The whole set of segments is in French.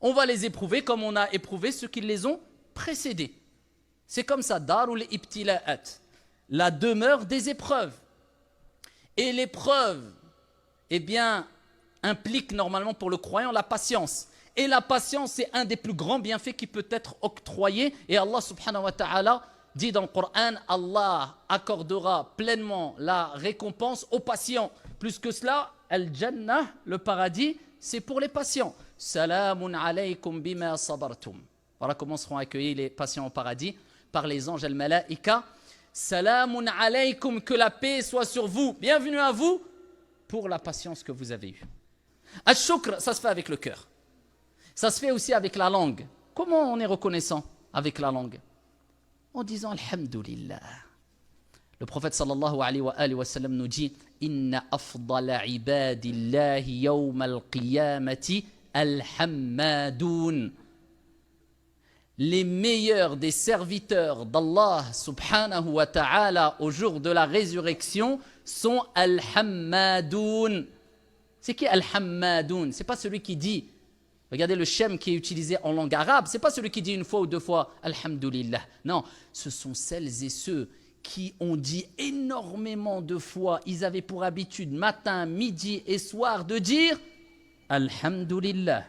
On va les éprouver comme on a éprouvé ceux qui les ont précédés. C'est comme ça, darul ibtila'at, la demeure des épreuves. Et l'épreuve, eh bien, implique normalement pour le croyant la patience. Et la patience, c'est un des plus grands bienfaits qui peut être octroyé. Et Allah subhanahu wa ta'ala dit dans le Coran, Allah accordera pleinement la récompense aux patients. Plus que cela, al-jannah, le paradis, c'est pour les patients. Salamun alaykum bima sabartum. Voilà comment seront accueillis les patients au paradis par les anges al-malaika. Salamun alaykum, que la paix soit sur vous. Bienvenue à vous pour la patience que vous avez eue. Al-shukr, ça se fait avec le cœur. Ça se fait aussi avec la langue. Comment on est reconnaissant avec la langue? En disant Alhamdulillah. Le prophète sallallahu alayhi wa sallam nous dit Inna afdala ibadillahi yawma al-qiyamati al-hammadoun. Les meilleurs des serviteurs d'Allah subhanahu wa ta'ala au jour de la résurrection sont al-hammadoun. C'est qui al-hammadoun? C'est pas celui qui dit, regardez le shem qui est utilisé en langue arabe, c'est pas celui qui dit une fois ou deux fois alhamdulillah. Non, ce sont celles et ceux qui ont dit énormément de fois, ils avaient pour habitude matin, midi et soir de dire alhamdulillah.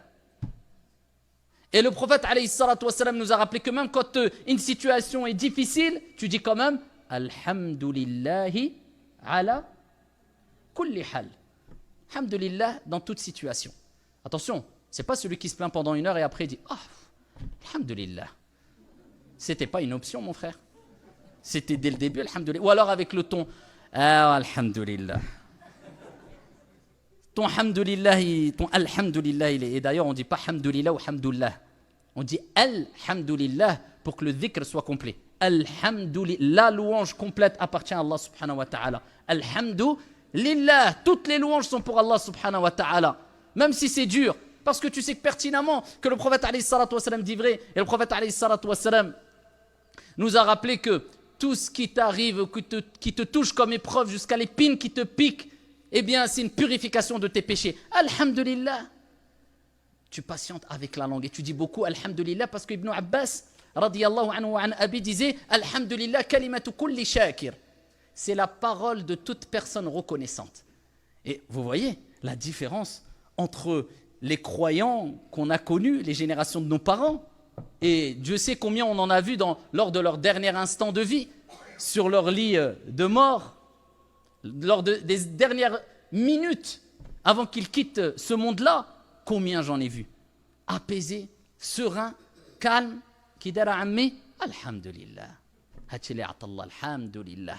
Et le prophète alayhi salatu wassalam nous a rappelé que même quand une situation est difficile, tu dis quand même alhamdulillahi ala kulli hal. Alhamdulillah dans toute situation. Attention, c'est pas celui qui se plaint pendant une heure et après dit ah, alhamdulillah. C'était pas une option, mon frère. C'était dès le début, alhamdulillah. Ou alors avec le ton ah, alhamdulillah. Ton alhamdulillah, et d'ailleurs on ne dit pas hamdulillah ou hamdulillah. On dit alhamdulillah pour que le dhikr soit complet. Alhamdulillah, la louange complète appartient à Allah subhanahu wa ta'ala. Alhamdulillah, toutes les louanges sont pour Allah subhanahu wa ta'ala. Même si c'est dur, parce que tu sais que pertinemment que le prophète alayhi salatu wassalam dit vrai, et le prophète alayhi salatu wassalam nous a rappelé que tout ce qui t'arrive, qui te touche comme épreuve jusqu'à l'épine qui te pique, eh bien, c'est une purification de tes péchés. Alhamdulillah. Tu patientes avec la langue et tu dis beaucoup Alhamdulillah parce que Ibn Abbas, radiyallahu anhu wa an abi, disait Alhamdulillah kalimatu kulli shakir. C'est la parole de toute personne reconnaissante. Et vous voyez la différence entre les croyants qu'on a connus, les générations de nos parents, et Dieu sait combien on en a vu lors de leur dernier instant de vie, sur leur lit de mort, lors des dernières minutes avant qu'ils quittent ce monde-là, combien j'en ai vu apaisé, serein, calme, qui dira ammi, alhamdulillah, hatili atallah, alhamdulillah.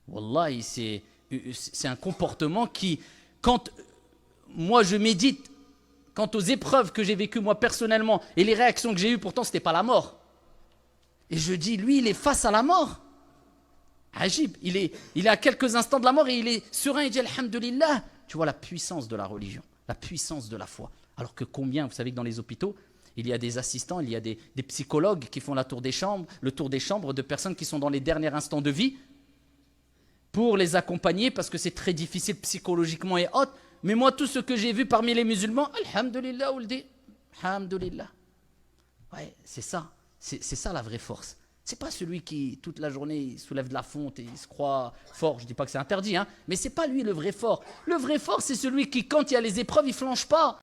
Wallahi, c'est un comportement qui, quand moi je médite, quant aux épreuves que j'ai vécues moi personnellement et les réactions que j'ai eues, pourtant c'était pas la mort. Et je dis, lui, il est face à la mort. Ajib, il est à quelques instants de la mort et il est serein, il dit alhamdulillah. Tu vois la puissance de la religion, la puissance de la foi. Alors que combien, vous savez que dans les hôpitaux, il y a des assistants, il y a des psychologues qui font le tour des chambres de personnes qui sont dans les derniers instants de vie pour les accompagner parce que c'est très difficile psychologiquement et autres. Mais moi, tout ce que j'ai vu parmi les musulmans, alhamdulillah, on le dit, alhamdulillah. Ouais, c'est ça la vraie force. C'est pas celui qui, toute la journée, il soulève de la fonte et il se croit fort. Je dis pas que c'est interdit, hein, mais c'est pas lui le vrai fort. Le vrai fort, c'est celui qui, quand il y a les épreuves, il flanche pas.